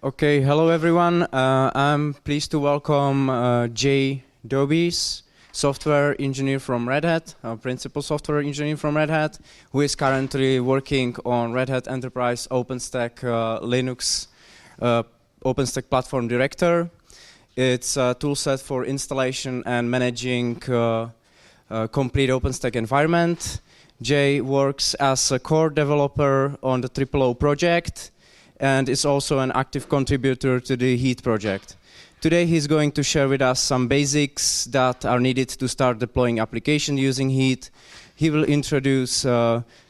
Okay, hello everyone. I'm pleased to welcome Jay Dobies, software engineer from Red Hat, principal software engineer from Red Hat, who is currently working on Red Hat Enterprise OpenStack Linux OpenStack Platform Director. It's a toolset for installation and managing complete OpenStack environment. Jay works as a core developer on the OOO project and is also an active contributor to the Heat project. Today he's going to share with us some basics that are needed to start deploying application using Heat. He will introduce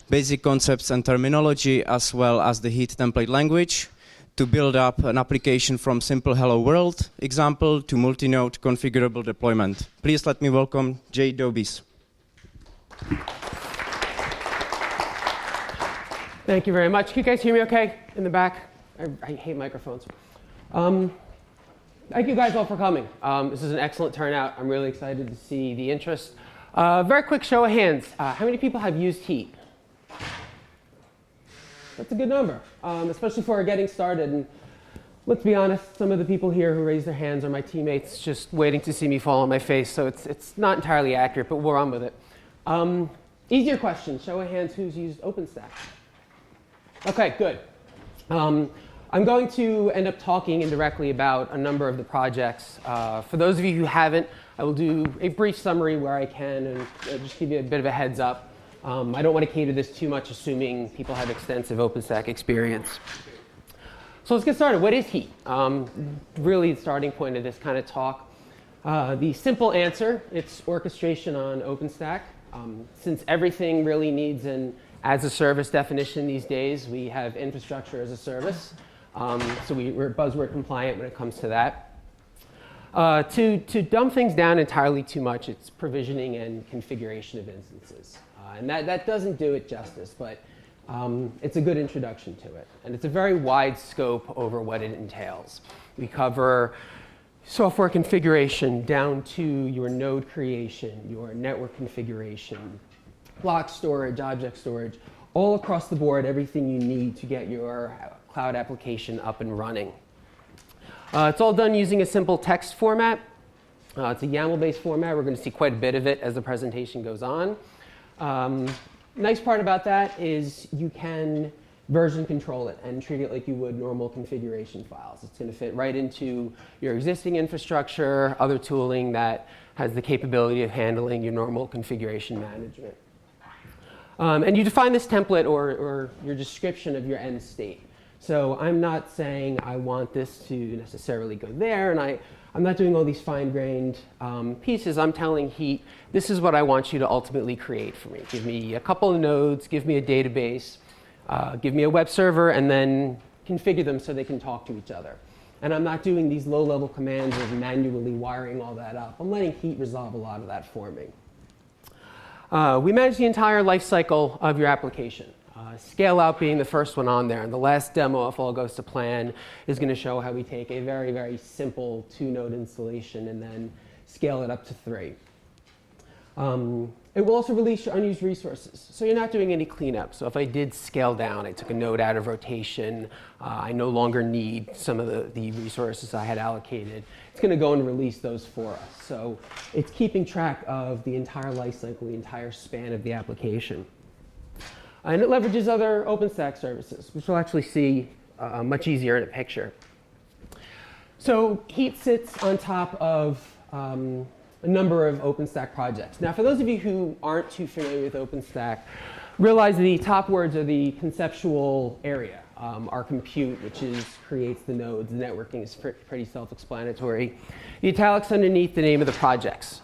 basic concepts and terminology as well as the Heat template language to build up an application from simple hello world example to multi-node configurable deployment. Please let me welcome Jay Dobies. Thank you very much. Can you guys hear me okay in the back? I hate microphones. Thank you guys all for coming. This is an excellent turnout. I'm really excited to see the interest. Very quick show of hands. How many people have used Heat? That's a good number, especially for getting started. And let's be honest, some of the people here who raised their hands are my teammates just waiting to see me fall on my face. So it's not entirely accurate, but we'll run with it. Easier question. Show of hands, who's used OpenStack? OK, good. I'm going to end up talking indirectly about a number of the projects. For those of you who haven't, I will do a brief summary where I can and just give you a bit of a heads up. I don't want to cater this too much, assuming people have extensive OpenStack experience. So let's get started. What is Heat? Really, the starting point of this kind of talk. The simple answer, it's orchestration on OpenStack. Since everything really needs an as-a-service definition these days, we have infrastructure as a service. So we're buzzword compliant when it comes to that. To dumb things down entirely too much, it's provisioning and configuration of instances. And that doesn't do it justice, but it's a good introduction to it. And it's a very wide scope over what it entails. We cover software configuration down to your node creation, your network configuration, block storage, object storage, all across the board, everything you need to get your cloud application up and running. It's all done using a simple text format. It's a YAML-based format. We're going to see quite a bit of it as the presentation goes on. Nice part about that is you can version control it and treat it like you would normal configuration files. It's going to fit right into your existing infrastructure, other tooling that has the capability of handling your normal configuration management. And you define this template or your description of your end state. So I'm not saying I want this to necessarily go there, and I'm not doing all these fine-grained pieces. I'm telling Heat, this is what I want you to ultimately create for me. Give me a couple of nodes, give me a database, give me a web server, and then configure them so they can talk to each other. And I'm not doing these low-level commands of manually wiring all that up. I'm letting Heat resolve a lot of that for me. We manage the entire life cycle of your application. Scale out being the first one on there. And the last demo, if all goes to plan, is going to show how we take a very, very simple 2-node installation and then scale it up to 3. It will also release your unused resources. So you're not doing any cleanup. So if I did scale down, I took a node out of rotation, I no longer need some of the resources I had allocated, it's going to go and release those for us. So it's keeping track of the entire lifecycle, the entire span of the application. And it leverages other OpenStack services, which we'll actually see much easier in a picture. So Heat sits on top of a number of OpenStack projects. Now, for those of you who aren't too familiar with OpenStack, realize the top words are the conceptual area. Our compute, which creates the nodes. The networking is pretty self-explanatory. The italics underneath the name of the projects.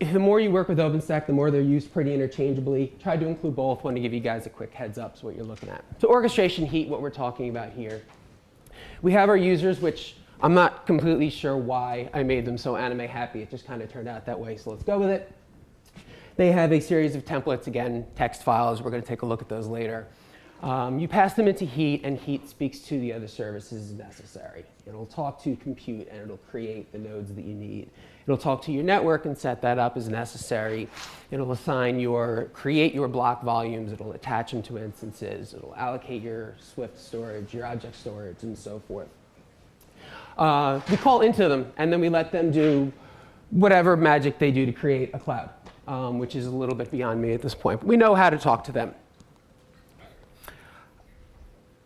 The more you work with OpenStack, the more they're used pretty interchangeably. Try to include both. Want to give you guys a quick heads up so what you're looking at. So orchestration Heat, what we're talking about here. We have our users, which I'm not completely sure why I made them so anime happy. It just kind of turned out that way, so let's go with it. They have a series of templates, again, text files. We're going to take a look at those later. You pass them into Heat, and Heat speaks to the other services as necessary. It'll talk to compute, and it'll create the nodes that you need. It'll talk to your network and set that up as necessary. It'll create your block volumes. It'll attach them to instances. It'll allocate your Swift storage, your object storage, and so forth. We call into them, and then we let them do whatever magic they do to create a cloud, which is a little bit beyond me at this point. But we know how to talk to them.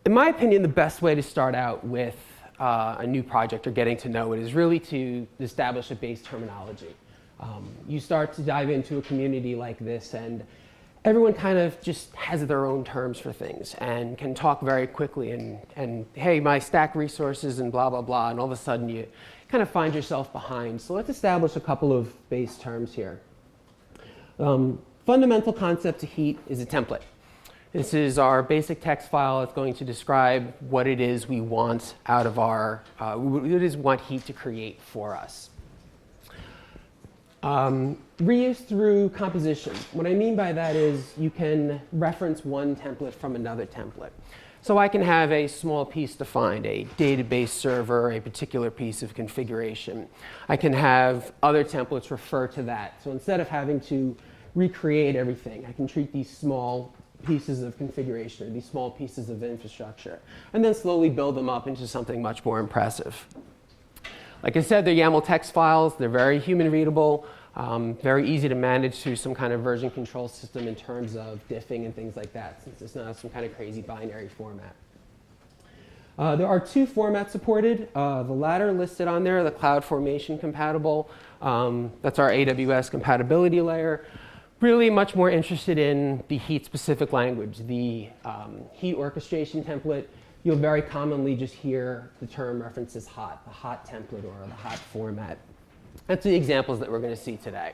In my opinion, the best way to start out with a new project or getting to know it is really to establish a base terminology. You start to dive into a community like this, and everyone kind of just has their own terms for things and can talk very quickly and hey, my stack resources and blah, blah, blah, and all of a sudden you kind of find yourself behind. So let's establish a couple of base terms here. Fundamental concept to Heat is a template. This is our basic text file. It's going to describe what it is we want out of what it is we want Heat to create for us. Reuse through composition. What I mean by that is you can reference one template from another template. So I can have a small piece defined, a database server, a particular piece of configuration. I can have other templates refer to that. So instead of having to recreate everything, I can treat these small pieces of configuration, or these small pieces of infrastructure, and then slowly build them up into something much more impressive. Like I said, they're YAML text files. They're very human readable, very easy to manage through some kind of version control system in terms of diffing and things like that, since it's not some kind of crazy binary format. There are two formats supported. The latter listed on there, the CloudFormation compatible. That's our AWS compatibility layer. Really much more interested in the Heat-specific language, the Heat Orchestration Template. You'll very commonly just hear the term references hot, the hot template or the hot format. That's the examples that we're going to see today.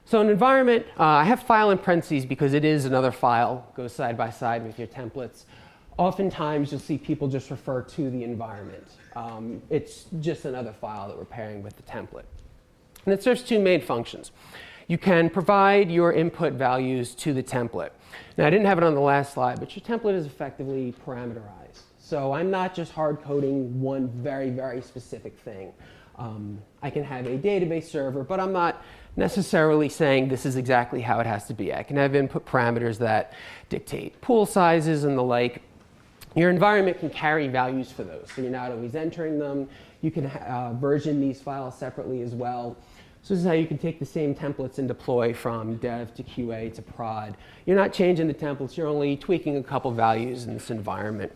So an environment, I have file in parentheses because it is another file, goes side by side with your templates. Oftentimes you'll see people just refer to the environment. It's just another file that we're pairing with the template. And it serves two main functions. You can provide your input values to the template. Now, I didn't have it on the last slide, but your template is effectively parameterized. So I'm not just hard coding one very, very specific thing. I can have a database server, but I'm not necessarily saying this is exactly how it has to be. I can have input parameters that dictate pool sizes and the like. Your environment can carry values for those, so you're not always entering them. You can version these files separately as well. So this is how you can take the same templates and deploy from dev to QA to prod. You're not changing the templates, you're only tweaking a couple values in this environment.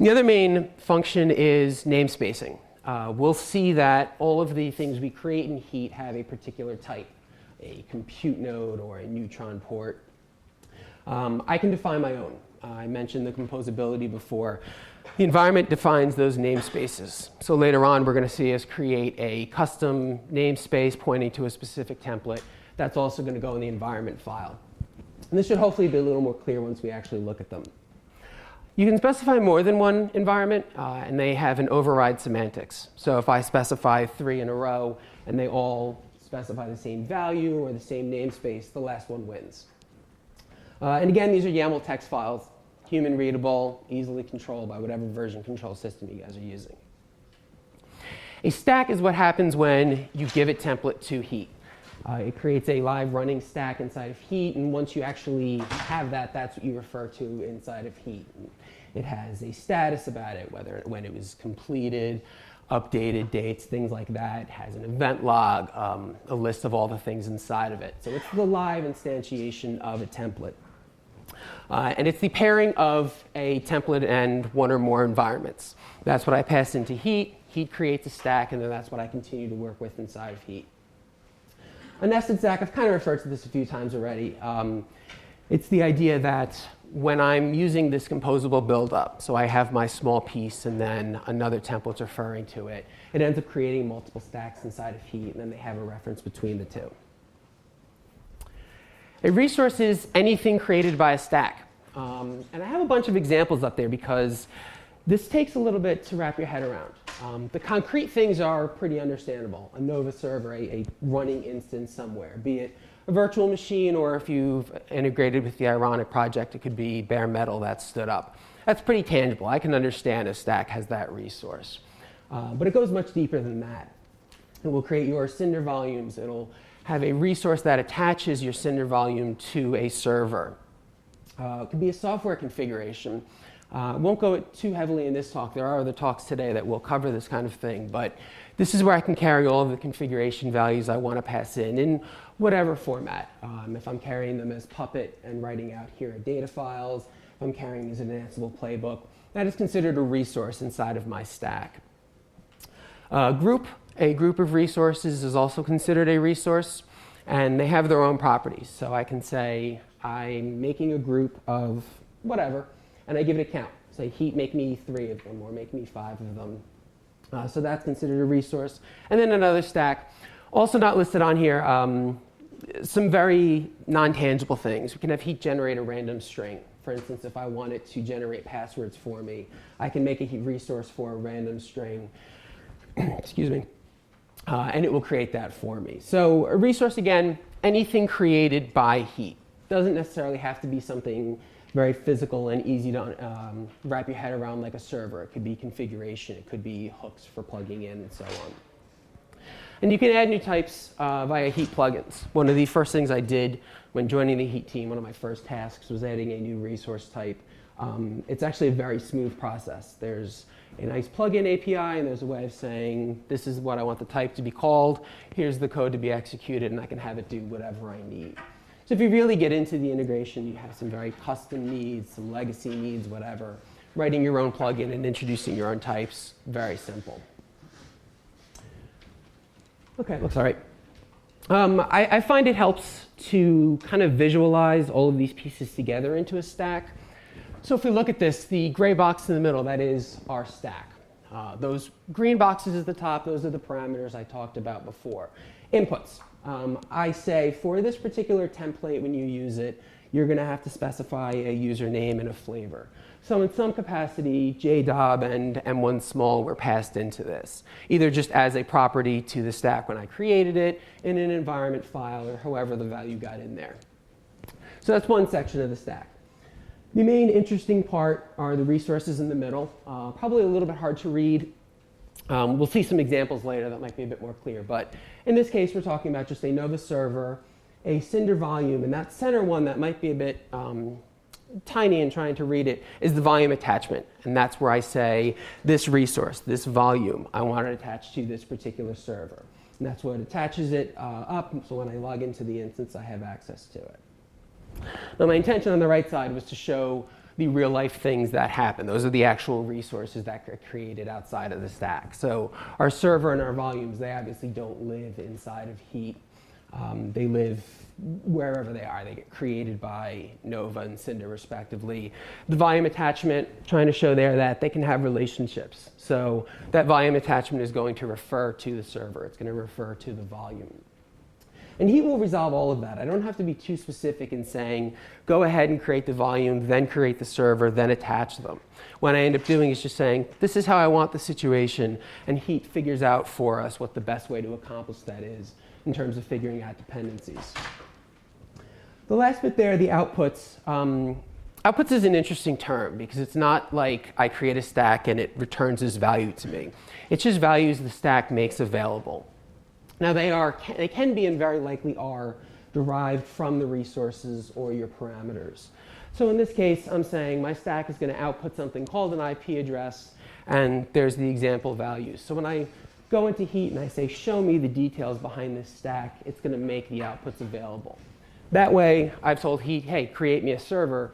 The other main function is namespacing. We'll see that all of the things we create in Heat have a particular type, a compute node or a neutron port. I can define my own. I mentioned the composability before. The environment defines those namespaces. So later on, we're going to see us create a custom namespace pointing to a specific template. That's also going to go in the environment file. And this should hopefully be a little more clear once we actually look at them. You can specify more than one environment, and they have an override semantics. So if I specify 3 in a row, and they all specify the same value or the same namespace, the last one wins. And again, these are YAML text files. Human readable, easily controlled by whatever version control system you guys are using. A stack is what happens when you give it template to Heat. It creates a live running stack inside of Heat, and once you actually have that, that's what you refer to inside of Heat. It has a status about it, when it was completed, updated dates, things like that. It has an event log, a list of all the things inside of it. So it's the live instantiation of a template. And it's the pairing of a template and one or more environments. That's what I pass into Heat. Heat creates a stack, and then that's what I continue to work with inside of Heat. A nested stack, I've kind of referred to this a few times already. It's the idea that when I'm using this composable build-up, so I have my small piece and then another template's referring to it, it ends up creating multiple stacks inside of Heat, and then they have a reference between the two. A resource is anything created by a stack. And I have a bunch of examples up there because this takes a little bit to wrap your head around. The concrete things are pretty understandable. A Nova server, a running instance somewhere, be it a virtual machine, or if you've integrated with the Ironic project, it could be bare metal that stood up. That's pretty tangible. I can understand a stack has that resource. But it goes much deeper than that. It will create your cinder volumes. It'll have a resource that attaches your cinder volume to a server. It could be a software configuration. Won't go too heavily in this talk. There are other talks today that will cover this kind of thing. But this is where I can carry all of the configuration values I want to pass in whatever format. If I'm carrying them as Puppet and writing out here are data files, if I'm carrying as an Ansible playbook, that is considered a resource inside of my stack. A group of resources is also considered a resource, and they have their own properties. So I can say I'm making a group of whatever, and I give it a count. Say Heat, make me 3 of them, or make me 5 of them. So that's considered a resource. And then another stack, also not listed on here, some very non-tangible things. We can have Heat generate a random string. For instance, if I wanted to generate passwords for me, I can make a Heat resource for a random string. Excuse me. And it will create that for me. So a resource, again, anything created by Heat. Doesn't necessarily have to be something very physical and easy to wrap your head around like a server. It could be configuration. It could be hooks for plugging in and so on. And you can add new types via Heat plugins. One of the first things I did when joining the Heat team, one of my first tasks was adding a new resource type. It's actually a very smooth process. There's a nice plugin API, and there's a way of saying, this is what I want the type to be called. Here's the code to be executed, and I can have it do whatever I need. So if you really get into the integration, you have some very custom needs, some legacy needs, whatever. Writing your own plugin and introducing your own types, very simple. OK, looks all right. I find it helps to kind of visualize all of these pieces together into a stack. So if we look at this, the gray box in the middle, that is our stack. Those green boxes at the top, those are the parameters I talked about before. Inputs. I say for this particular template, when you use it, you're going to have to specify a username and a flavor. So in some capacity, JDob and M1 small were passed into this, either just as a property to the stack when I created it, in an environment file, or however the value got in there. So that's one section of the stack. The main interesting part are the resources in the middle. Probably a little bit hard to read. We'll see some examples later that might be a bit more clear. But in this case, we're talking about just a Nova server, a cinder volume, and that center one that might be a bit tiny in trying to read it is the volume attachment. And that's where I say this resource, this volume, I want it attached to this particular server. And that's what attaches it up. So when I log into the instance, I have access to it. Now, my intention on the right side was to show the real life things that happen. Those are the actual resources that are created outside of the stack. So our server and our volumes, they obviously don't live inside of Heat. They live wherever they are. They get created by Nova and Cinder, respectively. The volume attachment, trying to show there that they can have relationships. So that volume attachment is going to refer to the server. It's going to refer to the volume. And Heat will resolve all of that. I don't have to be too specific in saying, go ahead and create the volume, then create the server, then attach them. What I end up doing is just saying, this is how I want the situation, and Heat figures out for us what the best way to accomplish that is in terms of figuring out dependencies. The last bit there, the outputs. Outputs is an interesting term because it's not like I create a stack and it returns this value to me. It's just values the stack makes available. Now they can be and very likely are derived from the resources or your parameters. So in this case, I'm saying my stack is going to output something called an IP address, and there's the example values. So when I go into Heat and I say, show me the details behind this stack, it's going to make the outputs available. That way, I've told Heat, hey, create me a server.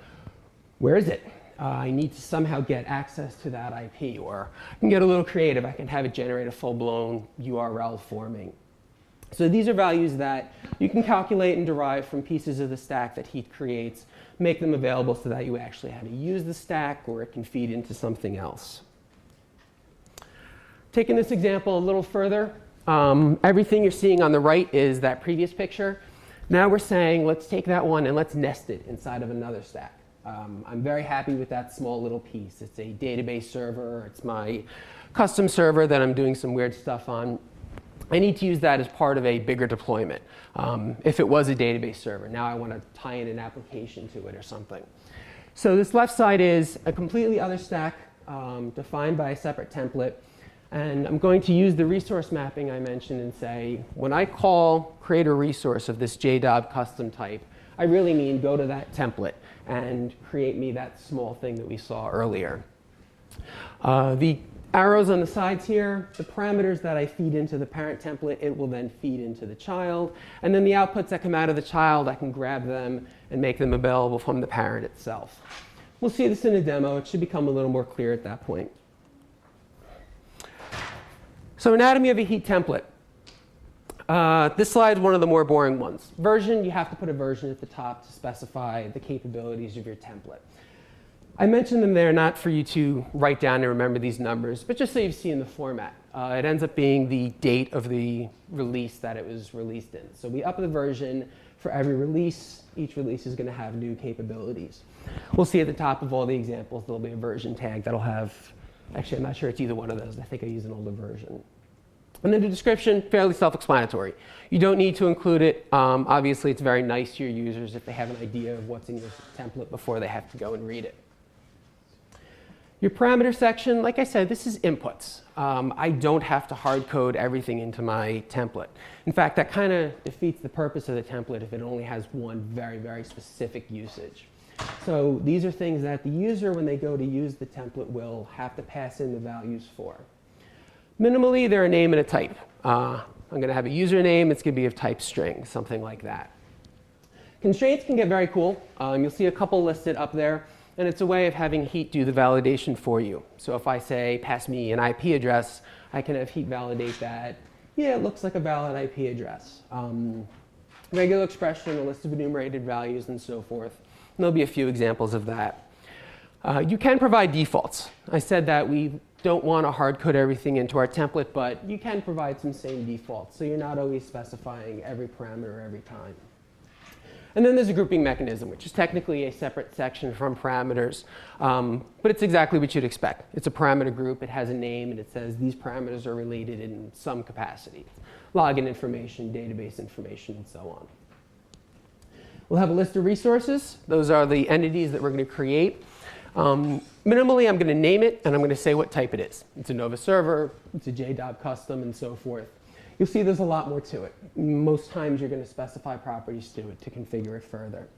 Where is it? I need to somehow get access to that IP, or I can get a little creative. I can have it generate a full-blown URL for me. So these are values that you can calculate and derive from pieces of the stack that Heat creates, make them available so that you actually have to use the stack, or it can feed into something else. Taking this example a little further, everything you're seeing on the right is that previous picture. Now we're saying, let's take that one and let's nest it inside of another stack. I'm very happy with that small little piece. It's a database server. It's my custom server that I'm doing some weird stuff on. I need to use that as part of a bigger deployment. If it was a database server, now I want to tie in an application to it or something. So this left side is a completely other stack defined by a separate template. And I'm going to use the resource mapping I mentioned and say, when I call create a resource of this JDOB custom type, I really mean go to that template and create me that small thing that we saw earlier. The arrows on the sides here, the parameters that I feed into the parent template, it will then feed into the child. And then the outputs that come out of the child, I can grab them and make them available from the parent itself. We'll see this in a demo. It should become a little more clear at that point. So anatomy of a Heat template. This slide is one of the more boring ones. Version, you have to put a version at the top to specify the capabilities of your template. I mentioned them there not for you to write down and remember these numbers, but just so you see in the format. It ends up being the date of the release that it was released in. So we up the version for every release. Each release is going to have new capabilities. We'll see at the top of all the examples, there'll be a version tag that'll have, actually I'm not sure it's either one of those. I think I use an older version. And then the description, fairly self-explanatory. You don't need to include it. Obviously, it's very nice to your users if they have an idea of what's in your template before they have to go and read it. Your parameter section, like I said, this is inputs. I don't have to hard code everything into my template. In fact, that kind of defeats the purpose of the template if it only has one very, very specific usage. So these are things that the user, when they go to use the template, will have to pass in the values for. Minimally, they're a name and a type. I'm going to have a username. It's going to be of type string, something like that. Constraints can get very cool. You'll see a couple listed up there. And it's a way of having Heat do the validation for you. So if I say, pass me an IP address, I can have Heat validate that. Yeah, it looks like a valid IP address. Regular expression, a list of enumerated values, and so forth. And there'll be a few examples of that. You can provide defaults. I said that we don't want to hard code everything into our template, but you can provide some same defaults. So you're not always specifying every parameter every time. And then there's a grouping mechanism, which is technically a separate section from parameters. But it's exactly what you'd expect. It's a parameter group. It has a name, and it says these parameters are related in some capacity. Login information, database information, and so on. We'll have a list of resources. Those are the entities that we're going to create. Minimally, I'm going to name it, and I'm going to say what type it is. It's a Nova server, it's a JDOB custom, and so forth. You'll see there's a lot more to it. Most times you're going to specify properties to it to configure it further.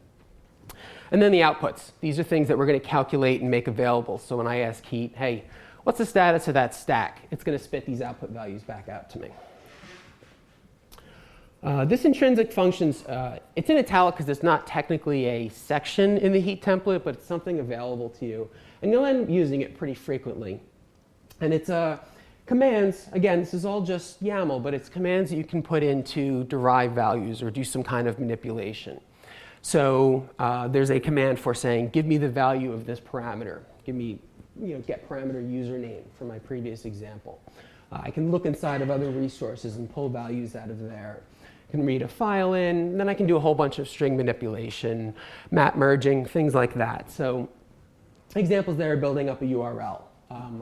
And then the outputs. These are things that we're going to calculate and make available. So when I ask Heat, hey, what's the status of that stack? It's going to spit these output values back out to me. This intrinsic functions, it's in italic because it's not technically a section in the Heat template, but it's something available to you. And you'll end up using it pretty frequently. And it's commands. Again, this is all just YAML, but it's commands that you can put in to derive values or do some kind of manipulation. So there's a command for saying, give me the value of this parameter. Give me, get parameter username from my previous example. I can look inside of other resources and pull values out of there. I can read a file in, and then I can do a whole bunch of string manipulation, map merging, things like that. So examples there are building up a URL.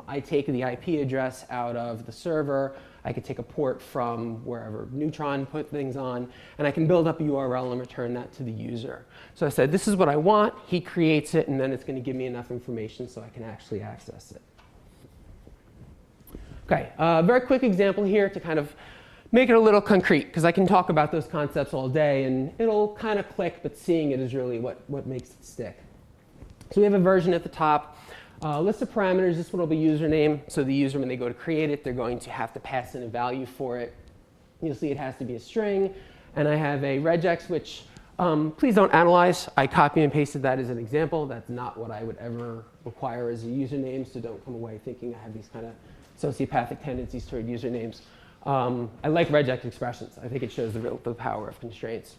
I take the IP address out of the server. I could take a port from wherever Neutron put things on, and I can build up a URL and return that to the user. So I said, this is what I want. He creates it, and then it's going to give me enough information so I can actually access it. OK, very quick example here to kind of make it a little concrete, because I can talk about those concepts all day, and it'll kind of click, but seeing it is really what makes it stick. So we have a version at the top. List of parameters, this one will be username. So the user, when they go to create it, they're going to have to pass in a value for it. You'll see it has to be a string. And I have a regex, which please don't analyze. I copy and pasted that as an example. That's not what I would ever require as a username. So don't come away thinking I have these kind of sociopathic tendencies toward usernames. I like regex expressions. I think it shows the power of constraints.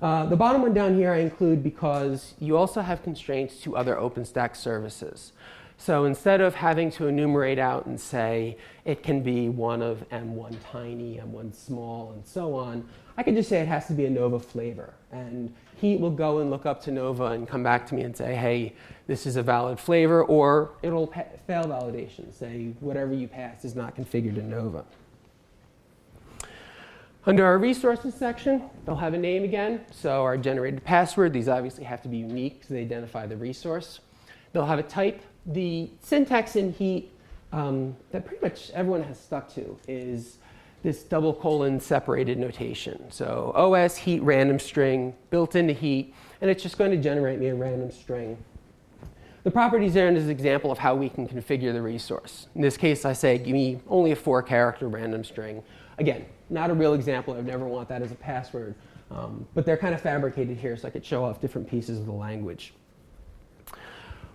The bottom one down here I include because you also have constraints to other OpenStack services. So instead of having to enumerate out and say it can be one of M1 tiny, M1 small, and so on, I can just say it has to be a Nova flavor. And Heat will go and look up to Nova and come back to me and say, hey, this is a valid flavor, or it'll fail validation, say whatever you passed is not configured in Nova. Under our resources section, they'll have a name again. So our generated password, these obviously have to be unique because they identify the resource. They'll have a type. The syntax in Heat that pretty much everyone has stuck to is this double colon separated notation. So OS Heat random string built into Heat, and it's just going to generate me a random string. The properties there is an example of how we can configure the resource. In this case, I say, give me only a 4-character random string. Again, not a real example. I would never want that as a password. But they're kind of fabricated here so I could show off different pieces of the language.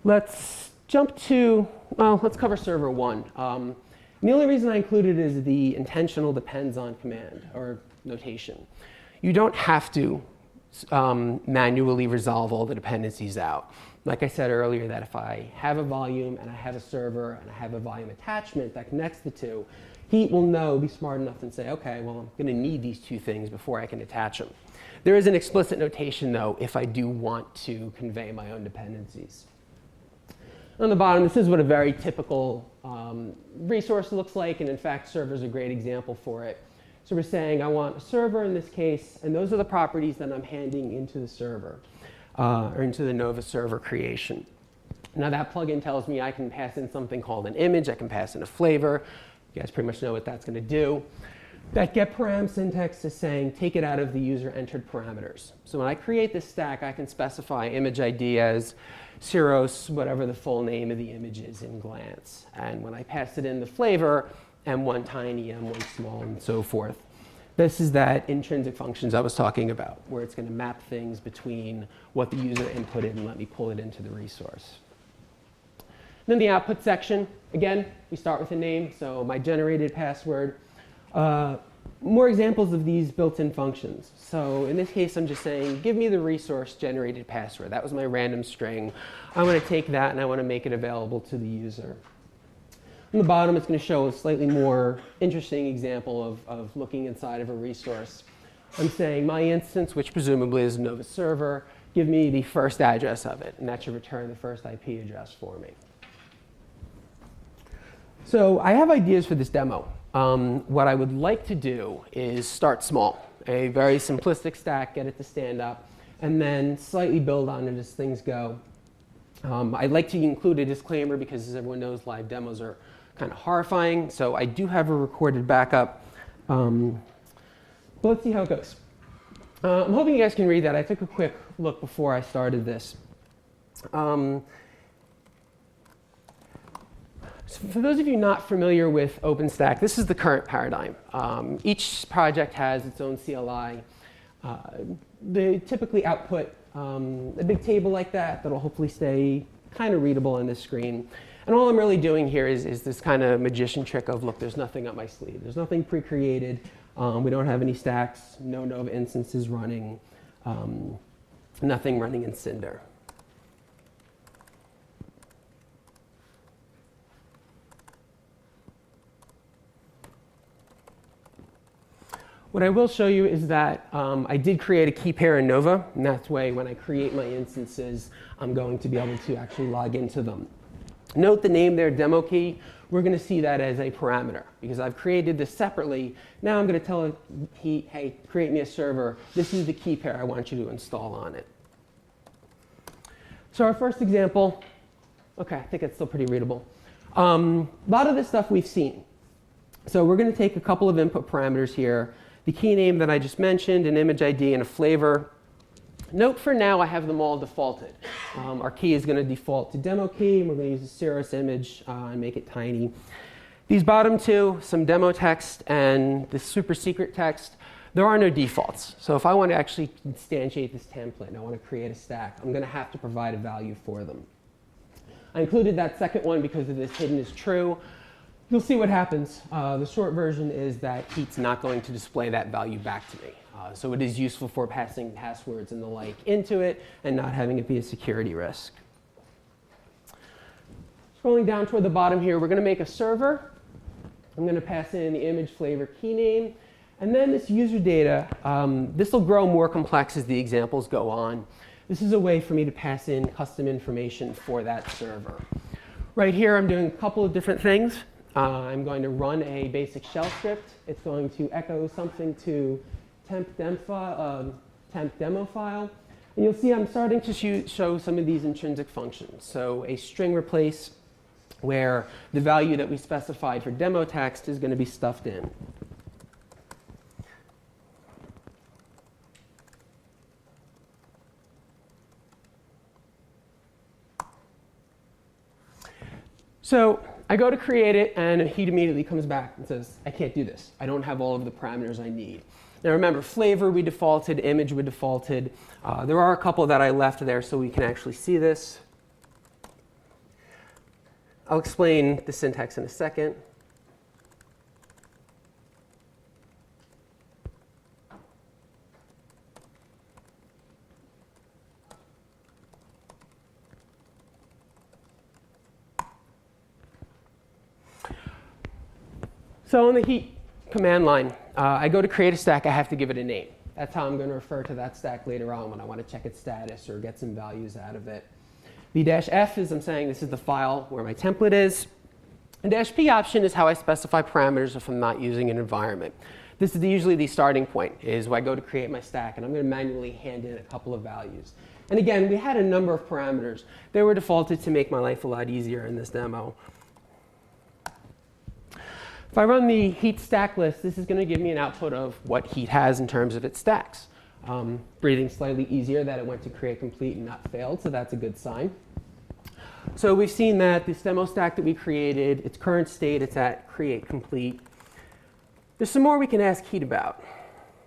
Let's jump to, well, let's cover server 1. And the only reason I included is the intentional depends on command or notation. You don't have to manually resolve all the dependencies out. Like I said earlier, that if I have a volume and I have a server and I have a volume attachment that connects the two, Heat will know, be smart enough and say, okay, well, I'm going to need these two things before I can attach them. There is an explicit notation, though, if I do want to convey my own dependencies. On the bottom, this is what a very typical resource looks like, and in fact, server is a great example for it. So we're saying I want a server in this case, and those are the properties that I'm handing into the server, or into the Nova server creation. Now that plugin tells me I can pass in something called an image, I can pass in a flavor. You guys pretty much know what that's going to do. That getParam syntax is saying take it out of the user entered parameters. So when I create this stack, I can specify image ID as Ceros, whatever the full name of the image is in Glance. And when I pass it in the flavor, M1 tiny, M1 small, and so forth. This is that intrinsic functions I was talking about, where it's going to map things between what the user inputted and let me pull it into the resource. Then the output section, again, we start with a name, so my generated password. More examples of these built-in functions. So in this case, I'm just saying, give me the resource generated password. That was my random string. I want to take that and I want to make it available to the user. On the bottom, it's going to show a slightly more interesting example of looking inside of a resource. I'm saying my instance, which presumably is a Nova server, give me the first address of it, and that should return the first IP address for me. So I have ideas for this demo. What I would like to do is start small, a very simplistic stack, get it to stand up, and then slightly build on it as things go. I'd like to include a disclaimer because, as everyone knows, live demos are kind of horrifying. So I do have a recorded backup. But let's see how it goes. I'm hoping you guys can read that. I took a quick look before I started this. So for those of you not familiar with OpenStack, this is the current paradigm. Each project has its own CLI. They typically output a big table like that that'll hopefully stay kind of readable on this screen. And all I'm really doing here is this kind of magician trick of, look, there's nothing up my sleeve. There's nothing pre-created. We don't have any stacks, no Nova instances running, nothing running in Cinder. What I will show you is that I did create a key pair in Nova, and that's way when I create my instances, I'm going to be able to actually log into them. Note the name there, demo key. We're going to see that as a parameter because I've created this separately. Now I'm going to tell Heat, hey, create me a server. This is the key pair I want you to install on it. So our first example, okay, I think it's still pretty readable. A lot of this stuff we've seen. So we're going to take a couple of input parameters here. The key name that I just mentioned, an image ID, and a flavor. Note for now I have them all defaulted. Our key is going to default to demo key, and we're going to use a Cirrus image and make it tiny. These bottom two, some demo text and this super secret text, there are no defaults. So if I want to actually instantiate this template and I want to create a stack, I'm going to have to provide a value for them. I included that second one because of this hidden is true. You'll see what happens. The short version is that Heat's not going to display that value back to me. So it is useful for passing passwords and the like into it and not having it be a security risk. Scrolling down toward the bottom here, we're going to make a server. I'm going to pass in the image, flavor, key name. And then this user data, this will grow more complex as the examples go on. This is a way for me to pass in custom information for that server. Right here, I'm doing a couple of different things. I'm going to run a basic shell script. It's going to echo something to temp demo file. And you'll see I'm starting to show some of these intrinsic functions. So a string replace, where the value that we specified for demo text is going to be stuffed in. So I go to create it, and Heat immediately comes back and says, I can't do this. I don't have all of the parameters I need. Now remember, flavor we defaulted, image we defaulted. There are a couple that I left there so we can actually see this. I'll explain the syntax in a second. So on the Heat command line, I go to create a stack. I have to give it a name. That's how I'm going to refer to that stack later on when I want to check its status or get some values out of it. B-F is I'm saying this is the file where my template is. And -P option is how I specify parameters if I'm not using an environment. This is usually the starting point, is when I go to create my stack, and I'm going to manually hand in a couple of values. And again, we had a number of parameters. They were defaulted to make my life a lot easier in this demo. If I run the Heat stack list, this is going to give me an output of what Heat has in terms of its stacks. Breathing slightly easier that it went to create complete and not failed, so that's a good sign. So we've seen that this demo stack that we created, its current state, it's at create complete. There's some more we can ask Heat about.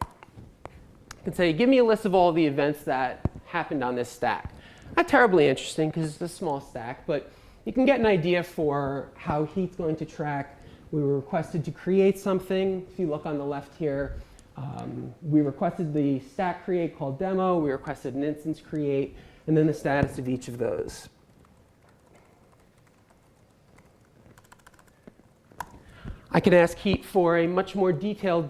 I can say, give me a list of all the events that happened on this stack. Not terribly interesting because it's a small stack, but you can get an idea for how Heat's going to track. We were requested to create something. If you look on the left here, we requested the stack create called demo. We requested an instance create, and then the status of each of those. I can ask Heat for a much more detailed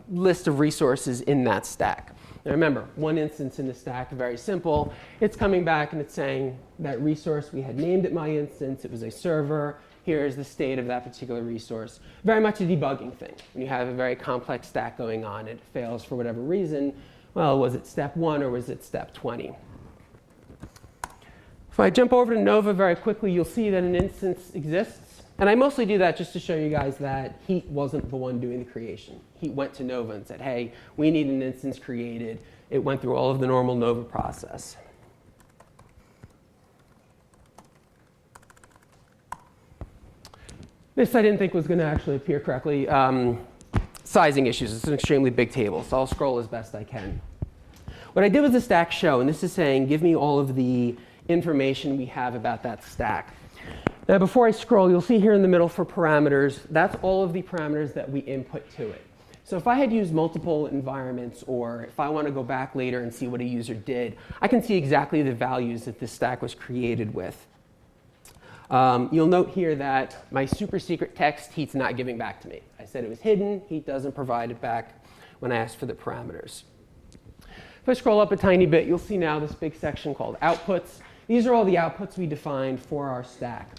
list of resources in that stack. Now remember, one instance in the stack, very simple. It's coming back and it's saying that resource we had named it my instance. It was a server. Here is the state of that particular resource. Very much a debugging thing. When you have a very complex stack going on, it fails for whatever reason. Well, was it step 1 or was it step 20? If I jump over to Nova very quickly, you'll see that an instance exists. And I mostly do that just to show you guys that Heat wasn't the one doing the creation. Heat went to Nova and said, hey, we need an instance created. It went through all of the normal Nova process. This I didn't think was going to actually appear correctly. Sizing issues. It's an extremely big table, so I'll scroll as best I can. What I did was a stack show, and this is saying, give me all of the information we have about that stack. Now, before I scroll, you'll see here in the middle for parameters, that's all of the parameters that we input to it. So if I had used multiple environments, or if I want to go back later and see what a user did, I can see exactly the values that this stack was created with. You'll note here that my super secret text, Heat's not giving back to me. I said it was hidden. Heat doesn't provide it back when I asked for the parameters. If I scroll up a tiny bit, you'll see now this big section called outputs. These are all the outputs we defined for our stack.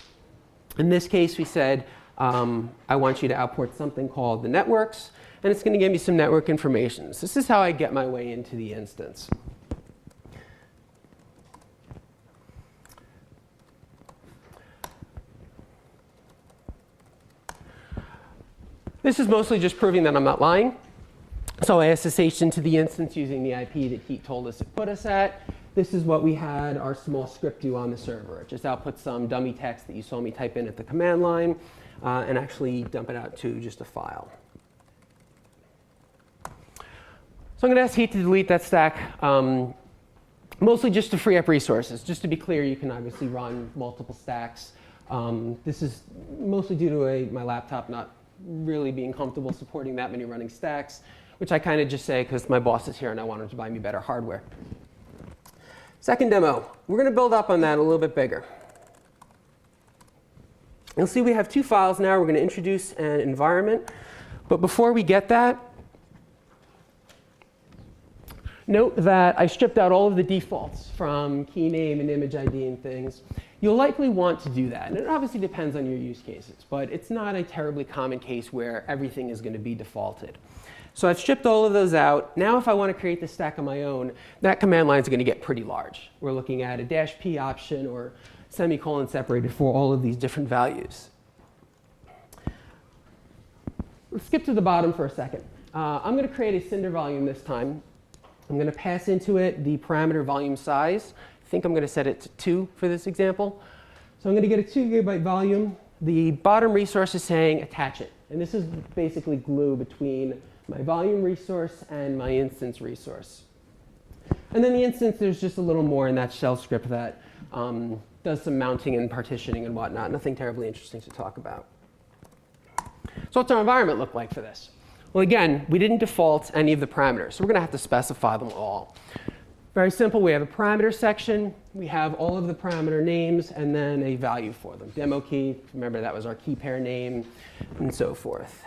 In this case, we said, I want you to output something called the networks, and it's going to give me some network information. So this is how I get my way into the instance. This is mostly just proving that I'm not lying. So I SSH into the instance using the IP that Heat told us it put us at. This is what we had our small script do on the server. It just outputs some dummy text that you saw me type in at the command line and actually dump it out to just a file. So I'm going to ask Heat to delete that stack, mostly just to free up resources. Just to be clear, you can obviously run multiple stacks. This is mostly due to my laptop not really being comfortable supporting that many running stacks, which I kind of just say because my boss is here and I want him to buy me better hardware. Second demo, we're going to build up on that a little bit bigger. You'll see we have two files now. We're going to introduce an environment. But before we get that, note that I stripped out all of the defaults from key name and image ID and things. you'll likely want to do that. And it obviously depends on your use cases, but it's not a terribly common case where everything is going to be defaulted. So I've stripped all of those out. Now if I want to create this stack on my own, that command line is going to get pretty large. We're looking at a -p option or semicolon separated for all of these different values. Let's skip to the bottom for a second. I'm going to create a cinder volume this time. I'm going to pass into it the parameter volume size. I think I'm going to set it to 2 for this example. So I'm going to get a 2 GB volume. The bottom resource is saying attach it. And this is basically glue between my volume resource and my instance resource. And then the instance, there's just a little more in that shell script that does some mounting and partitioning and whatnot. Nothing terribly interesting to talk about. So what's our environment look like for this? Well, again, we didn't default any of the parameters, so we're going to have to specify them all. Very simple. We have a parameter section. We have all of the parameter names and then a value for them. Demo key, remember that was our key pair name, and so forth.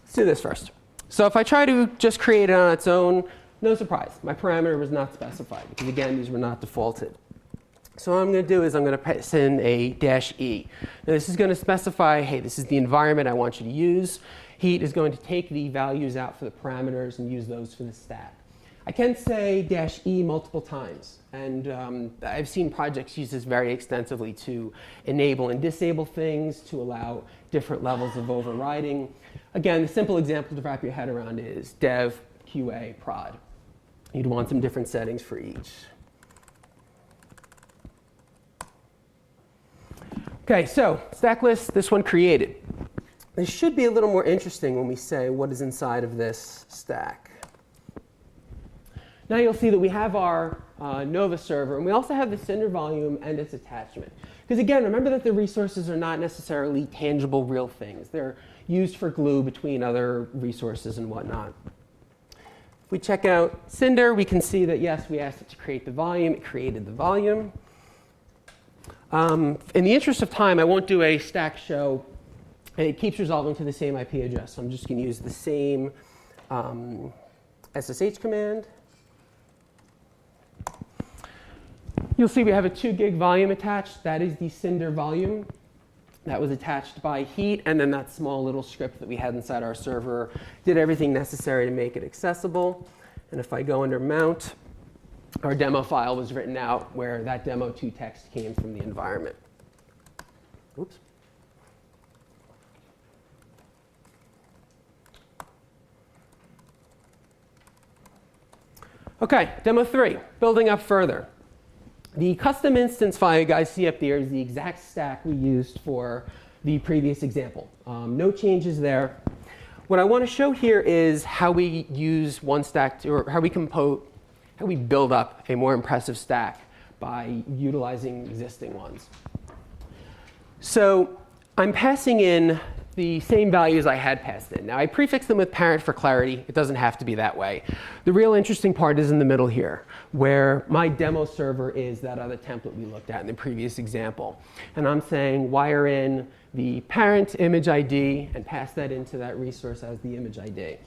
Let's do this first. So if I try to just create it on its own, no surprise. My parameter was not specified because, again, these were not defaulted. So what I'm going to do is I'm going to pass in a -e. Now this is going to specify, hey, this is the environment I want you to use. Heat is going to take the values out for the parameters and use those for the stack. I can say -e multiple times. And I've seen projects use this very extensively to enable and disable things, to allow different levels of overriding. Again, the simple example to wrap your head around is dev, QA, prod. You'd want some different settings for each. OK, so stack list, this one created. This should be a little more interesting when we say what is inside of this stack. Now you'll see that we have our Nova server, and we also have the cinder volume and its attachment. Because again, remember that the resources are not necessarily tangible, real things. They're used for glue between other resources and whatnot. If we check out cinder, we can see that, yes, we asked it to create the volume. It created the volume. In the interest of time, I won't do a stack show. It keeps resolving to the same IP address. So I'm just going to use the same SSH command. You'll see we have a 2 gig volume attached. That is the cinder volume. That was attached by Heat, and then that small little script that we had inside our server did everything necessary to make it accessible. And if I go under mount, our demo file was written out where that demo2 text came from the environment. Oops. OK, demo 3, building up further. The custom instance file you guys see up there is the exact stack we used for the previous example. No changes there. What I want to show here is how we use one stack, or how we build up a more impressive stack by utilizing existing ones. So I'm passing in the same values I had passed in. Now, I prefixed them with parent for clarity. It doesn't have to be that way. The real interesting part is in the middle here, where my demo server is that other template we looked at in the previous example. And I'm saying wire in the parent image ID and pass that into that resource as the image ID.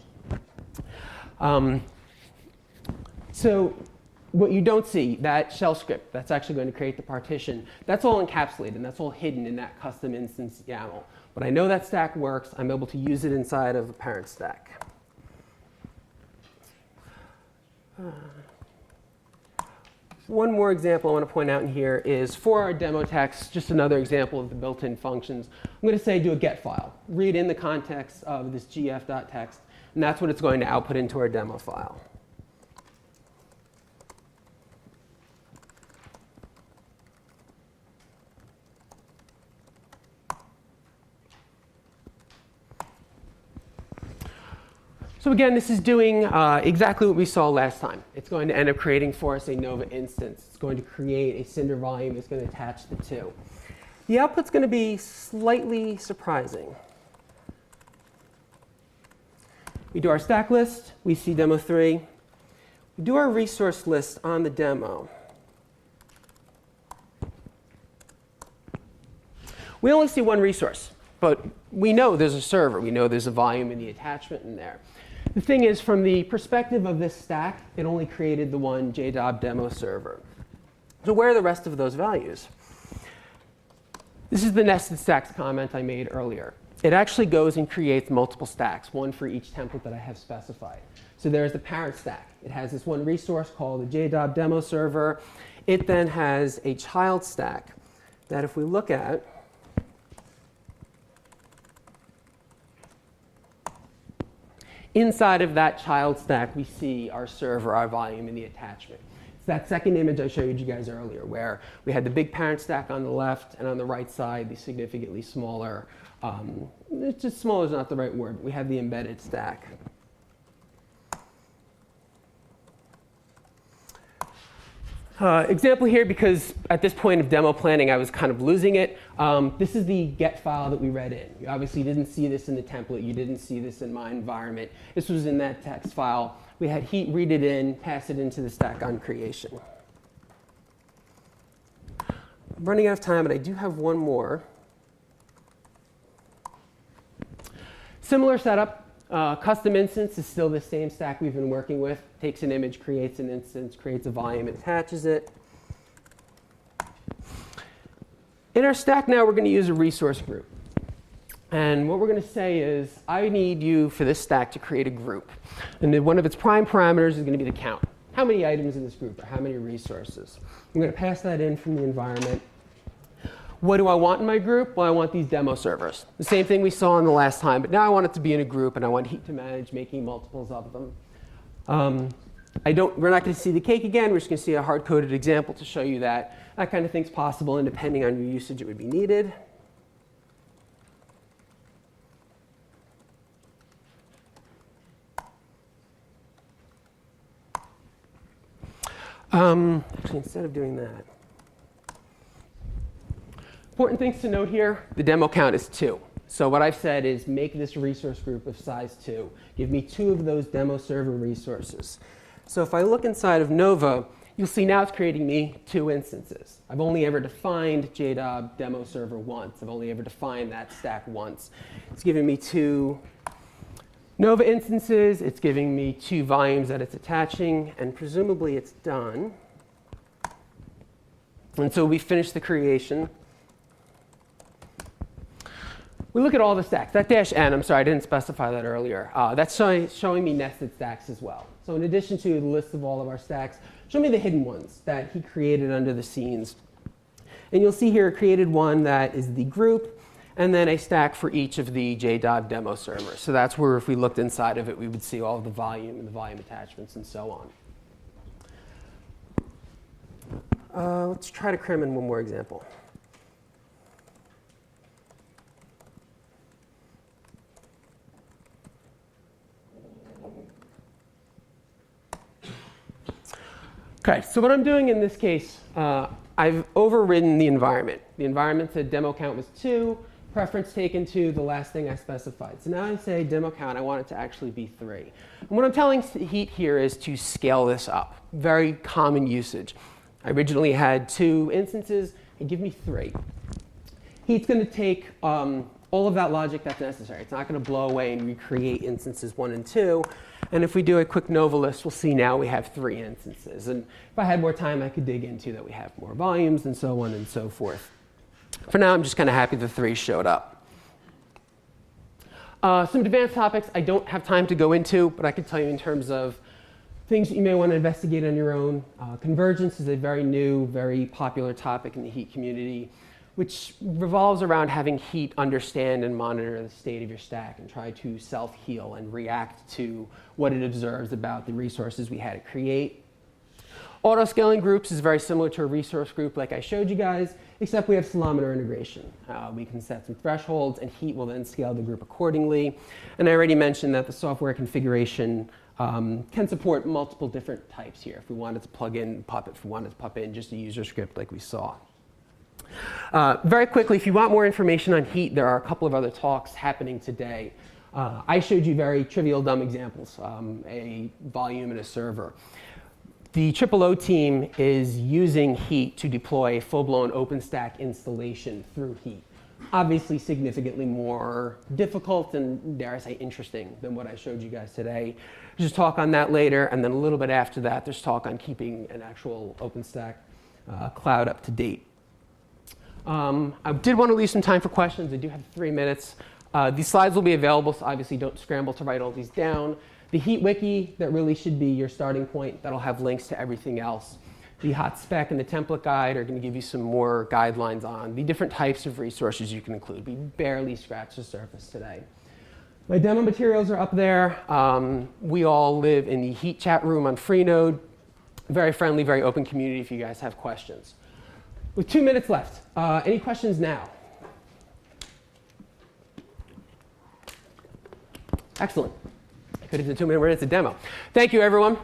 So what you don't see, that shell script that's actually going to create the partition, that's all encapsulated, and that's all hidden in that custom instance YAML. But I know that stack works. I'm able to use it inside of the parent stack. One more example I want to point out in here is for our demo text, just another example of the built-in functions. I'm going to say do a get file. Read in the context of this gf.text, and that's what it's going to output into our demo file. So again, this is doing exactly what we saw last time. It's going to end up creating for us a Nova instance. It's going to create a cinder volume. It's going to attach the two. The output's going to be slightly surprising. We do our stack list. We see demo 3. We do our resource list on the demo. We only see one resource, but we know there's a server. We know there's a volume in the attachment in there. The thing is, from the perspective of this stack, it only created the one JDOB demo server. So where are the rest of those values? This is the nested stacks comment I made earlier. It actually goes and creates multiple stacks, one for each template that I have specified. So there's the parent stack. It has this one resource called the JDOB demo server. It then has a child stack that if we look at, inside of that child stack, we see our server, our volume, and the attachment. It's that second image I showed you guys earlier, where we had the big parent stack on the left, and on the right side, the significantly smaller, it's just smaller is not the right word, but we have the embedded stack. Example here, because at this point of demo planning, I was kind of losing it. This is the get file that we read in. You obviously didn't see this in the template. You didn't see this in my environment. This was in that text file. We had Heat read it in, pass it into the stack on creation. I'm running out of time, but I do have one more. Similar setup. Custom instance is still the same stack we've been working with. Takes an image, creates an instance, creates a volume, and attaches it. In our stack now, we're going to use a resource group. And what we're going to say is, I need you for this stack to create a group. And then one of its prime parameters is going to be the count. How many items in this group, or how many resources? I'm going to pass that in from the environment. What do I want in my group? Well, I want these demo servers. The same thing we saw in the last time, but now I want it to be in a group, and I want Heat to manage making multiples of them. We're not going to see the cake again. We're just going to see a hard-coded example to show you that that kind of thing's possible, and depending on your usage, it would be needed. Actually, instead of doing that, important things to note here, the demo count is 2. So what I've said is make this resource group of size 2. Give me 2 of those demo server resources. So if I look inside of Nova, you'll see now it's creating me 2 instances. I've only ever defined JDOB demo server once. I've only ever defined that stack once. It's giving me 2 Nova instances. It's giving me 2 volumes that it's attaching, and presumably it's done. And so we finish the creation. We look at all the stacks. That -n, I'm sorry, I didn't specify that earlier. That's showing me nested stacks as well. So in addition to the list of all of our stacks, show me the hidden ones that he created under the scenes. And you'll see here it created one that is the group, and then a stack for each of the JDOB demo servers. So that's where if we looked inside of it, we would see all of the volume and the volume attachments and so on. Let's try to cram in one more example. OK, so what I'm doing in this case, I've overridden the environment. The environment said demo count was 2, preference taken to the last thing I specified. So now I say demo count, I want it to actually be 3. And what I'm telling Heat here is to scale this up. Very common usage. I originally had 2 instances, and give me 3. Heat's going to take all of that logic that's necessary. It's not going to blow away and recreate instances 1 and 2. And if we do a quick Nova list, we'll see now we have 3 instances. And if I had more time, I could dig into that we have more volumes and so on and so forth. For now, I'm just kind of happy the 3 showed up. Some advanced topics I don't have time to go into, but I can tell you in terms of things that you may want to investigate on your own. Convergence is a very new, very popular topic in the Heat community, which revolves around having Heat understand and monitor the state of your stack and try to self-heal and react to what it observes about the resources we had to create. Auto-scaling groups is very similar to a resource group like I showed you guys, except we have Salamander integration. We can set some thresholds, and Heat will then scale the group accordingly. And I already mentioned that the software configuration can support multiple different types here. If we wanted to plug in Puppet, if we wanted to pop in just a user script like we saw. Very quickly, if you want more information on Heat, there are a couple of other talks happening today. I showed you very trivial, dumb examples, a volume and a server. The OOO team is using Heat to deploy a full-blown OpenStack installation through Heat. obviously significantly more difficult and, dare I say, interesting than what I showed you guys today. There's talk on that later, and then a little bit after that, there's talk on keeping an actual OpenStack cloud up to date. I did want to leave some time for questions. I do have 3 minutes. These slides will be available, so obviously don't scramble to write all these down. The Heat Wiki, that really should be your starting point. That'll have links to everything else. The hot spec and the template guide are going to give you some more guidelines on the different types of resources you can include. We barely scratched the surface today. My demo materials are up there. We all live in the Heat chat room on Freenode. Very friendly, very open community if you guys have questions. With 2 minutes left, any questions now? Excellent. Could have done 2 minutes of demo. Thank you, everyone.